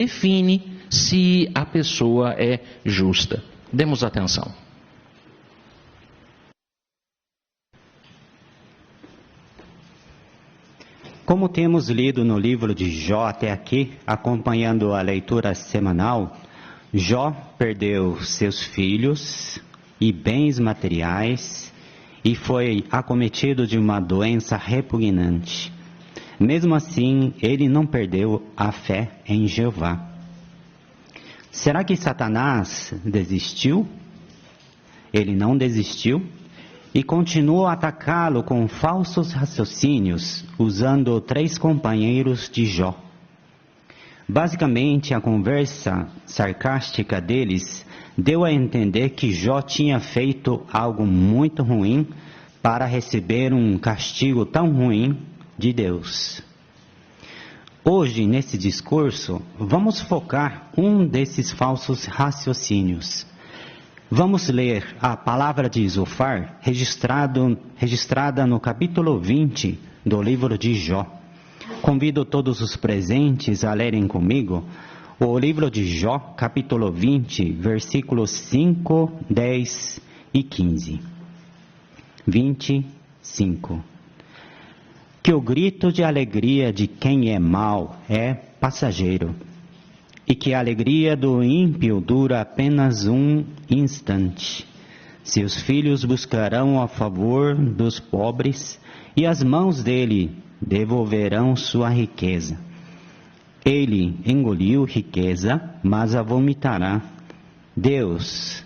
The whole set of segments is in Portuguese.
define se a pessoa é justa. Demos atenção. Como temos lido no livro de Jó até aqui, acompanhando a leitura semanal, Jó perdeu seus filhos e bens materiais e foi acometido de uma doença repugnante. Mesmo assim, ele não perdeu a fé em Jeová. Será que Satanás desistiu? Ele não desistiu e continuou a atacá-lo com falsos raciocínios, usando 3 companheiros de Jó. Basicamente, a conversa sarcástica deles deu a entender que Jó tinha feito algo muito ruim para receber um castigo tão ruim de Deus. Hoje, nesse discurso, vamos focar um desses falsos raciocínios. Vamos ler a palavra de Zofar, registrada no capítulo 20 do livro de Jó. Convido todos os presentes a lerem comigo o livro de Jó, capítulo 20, versículos 5, 10 e 15. 25. Que o grito de alegria de quem é mau é passageiro, e que a alegria do ímpio dura apenas um instante. Seus filhos buscarão a favor dos pobres, e as mãos dele devolverão sua riqueza. Ele engoliu riqueza, mas a vomitará. Deus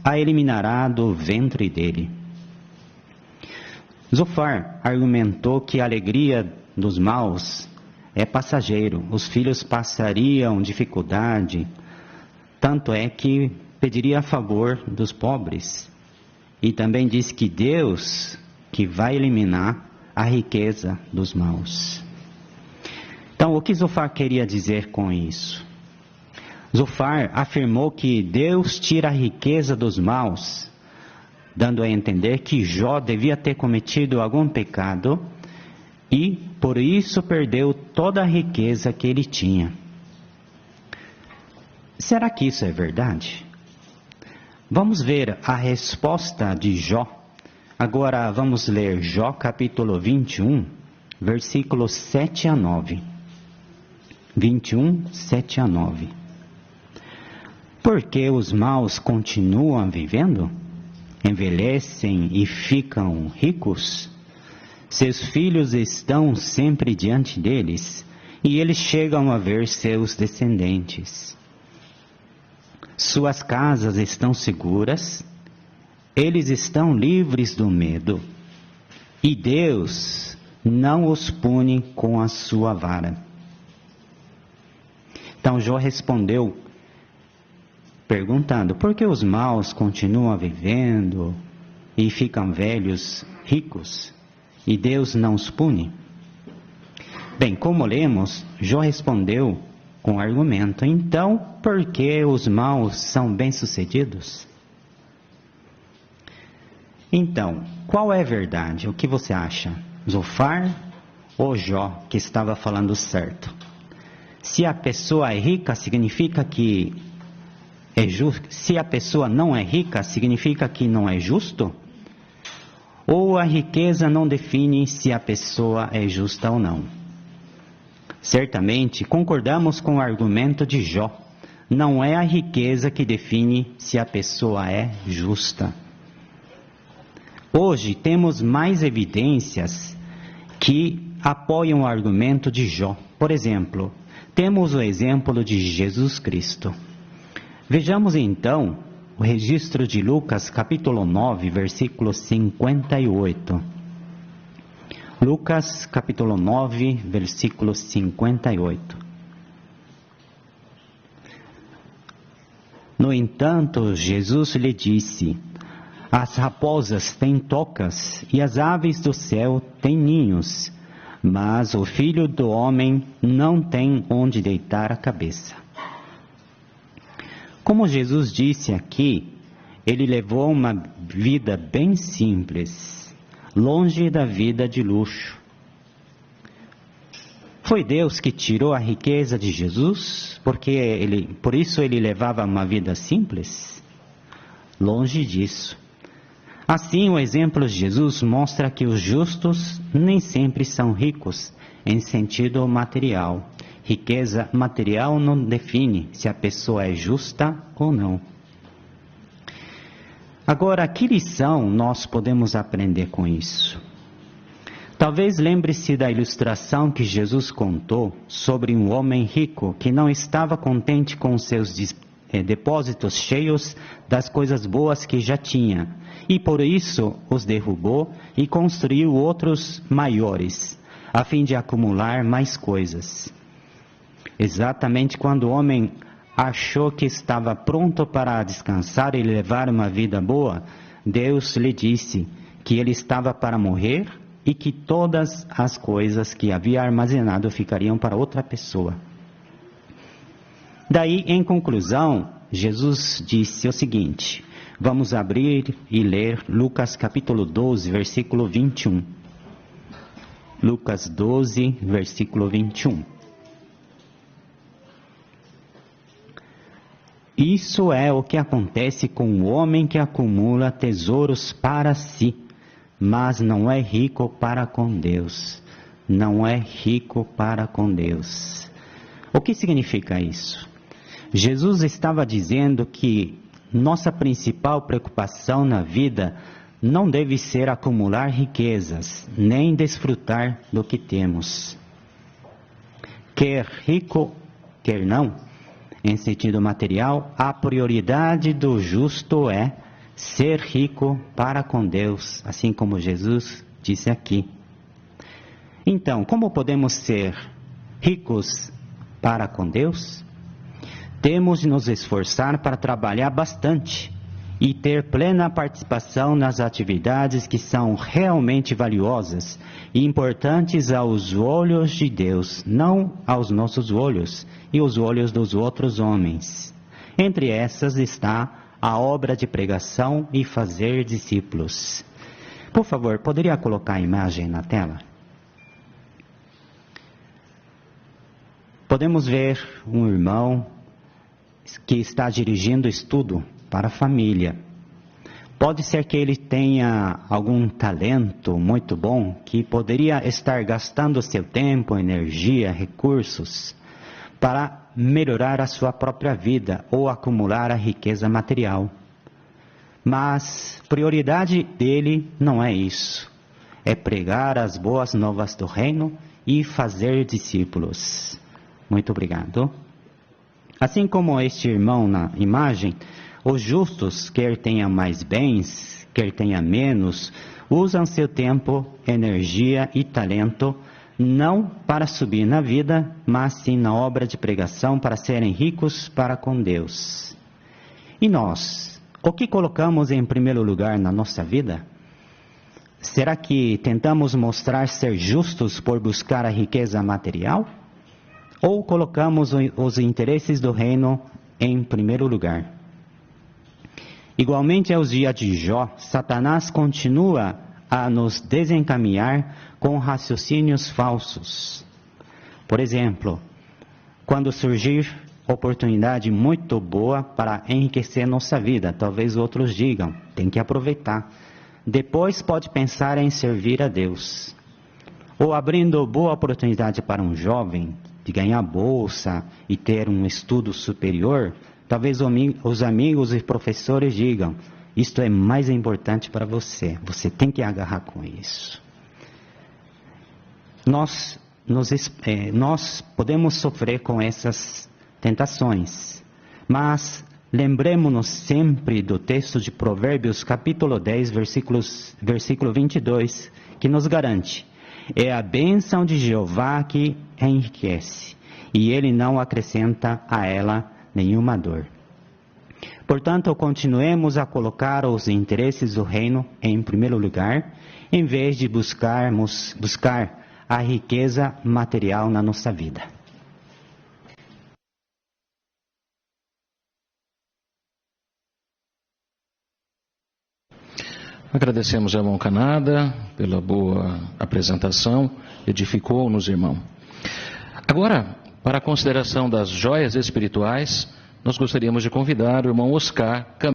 a eliminará do ventre dele. Zofar argumentou que a alegria dos maus é passageiro, os filhos passariam dificuldade, tanto é que pediria a favor dos pobres. E também disse que Deus que vai eliminar a riqueza dos maus. Então, o que Zofar queria dizer com isso? Zofar afirmou que Deus tira a riqueza dos maus, dando a entender que Jó devia ter cometido algum pecado e, por isso, perdeu toda a riqueza que ele tinha. Será que isso é verdade? Vamos ver a resposta de Jó. Agora vamos ler Jó capítulo 21, versículos 7 a 9. 21, 7 a 9. Por que os maus continuam vivendo? Envelhecem e ficam ricos? Seus filhos estão sempre diante deles, e eles chegam a ver seus descendentes. Suas casas estão seguras, eles estão livres do medo, e Deus não os pune com a sua vara. Então Jó respondeu, perguntando, por que os maus continuam vivendo e ficam velhos, ricos, e Deus não os pune? Bem, como lemos, Jó respondeu com argumento, então, por que os maus são bem-sucedidos? Então, qual é a verdade? O que você acha? Zofar ou Jó que estava falando certo? Se a pessoa é rica, significa que é justo? Se a pessoa não é rica, significa que não é justo? Ou a riqueza não define se a pessoa é justa ou não? Certamente concordamos com o argumento de Jó. Não é a riqueza que define se a pessoa é justa. Hoje temos mais evidências que apoiam o argumento de Jó. Por exemplo, temos o exemplo de Jesus Cristo. Vejamos então o registro de Lucas capítulo 9, versículo 58. Lucas capítulo 9, versículo 58. No entanto, Jesus lhe disse, as raposas têm tocas e as aves do céu têm ninhos, mas o Filho do Homem não tem onde deitar a cabeça. Como Jesus disse aqui, ele levou uma vida bem simples, longe da vida de luxo. Foi Deus que tirou a riqueza de Jesus? Por isso ele levava uma vida simples? Longe disso. Assim, o exemplo de Jesus mostra que os justos nem sempre são ricos em sentido material. Riqueza material não define se a pessoa é justa ou não. Agora, que lição nós podemos aprender com isso? Talvez lembre-se da ilustração que Jesus contou sobre um homem rico que não estava contente com seus depósitos cheios das coisas boas que já tinha, e por isso os derrubou e construiu outros maiores, a fim de acumular mais coisas. Exatamente quando o homem achou que estava pronto para descansar e levar uma vida boa, Deus lhe disse que ele estava para morrer e que todas as coisas que havia armazenado ficariam para outra pessoa. Daí, em conclusão, Jesus disse o seguinte: vamos abrir e ler Lucas capítulo 12, versículo 21. Lucas 12, versículo 21. Isso é o que acontece com o homem que acumula tesouros para si, mas não é rico para com Deus. Não é rico para com Deus. O que significa isso? Jesus estava dizendo que nossa principal preocupação na vida não deve ser acumular riquezas, nem desfrutar do que temos. Quer rico, quer não, em sentido material, a prioridade do justo é ser rico para com Deus, assim como Jesus disse aqui. Então, como podemos ser ricos para com Deus? Temos de nos esforçar para trabalhar bastante e ter plena participação nas atividades que são realmente valiosas e importantes aos olhos de Deus, não aos nossos olhos e os olhos dos outros homens. Entre essas está a obra de pregação e fazer discípulos. Por favor, poderia colocar a imagem na tela? Podemos ver um irmão que está dirigindo estudo para a família. Pode ser que ele tenha algum talento muito bom que poderia estar gastando seu tempo, energia, recursos para melhorar a sua própria vida ou acumular a riqueza material. Mas prioridade dele não é isso. É pregar as boas novas do reino e fazer discípulos. Muito obrigado. Assim como este irmão na imagem, os justos, quer tenham mais bens, quer tenham menos, usam seu tempo, energia e talento não para subir na vida, mas sim na obra de pregação para serem ricos para com Deus. E nós, o que colocamos em primeiro lugar na nossa vida? Será que tentamos mostrar ser justos por buscar a riqueza material? Ou colocamos os interesses do reino em primeiro lugar? Igualmente aos dias de Jó, Satanás continua a nos desencaminhar com raciocínios falsos. Por exemplo, quando surgir oportunidade muito boa para enriquecer nossa vida, talvez outros digam, tem que aproveitar. Depois pode pensar em servir a Deus. Ou abrindo boa oportunidade para um jovem de ganhar bolsa e ter um estudo superior, talvez os amigos e professores digam, isto é mais importante para você, você tem que agarrar com isso. Nós podemos sofrer com essas tentações, mas lembremos-nos sempre do texto de Provérbios capítulo 10, versículo 22, que nos garante, é a bênção de Jeová que enriquece, e ele não acrescenta a ela nenhuma dor. Portanto, continuemos a colocar os interesses do reino em primeiro lugar, em vez de buscar a riqueza material na nossa vida. Agradecemos ao irmão Canada pela boa apresentação, edificou-nos, irmão. Agora, para a consideração das joias espirituais, nós gostaríamos de convidar o irmão Oscar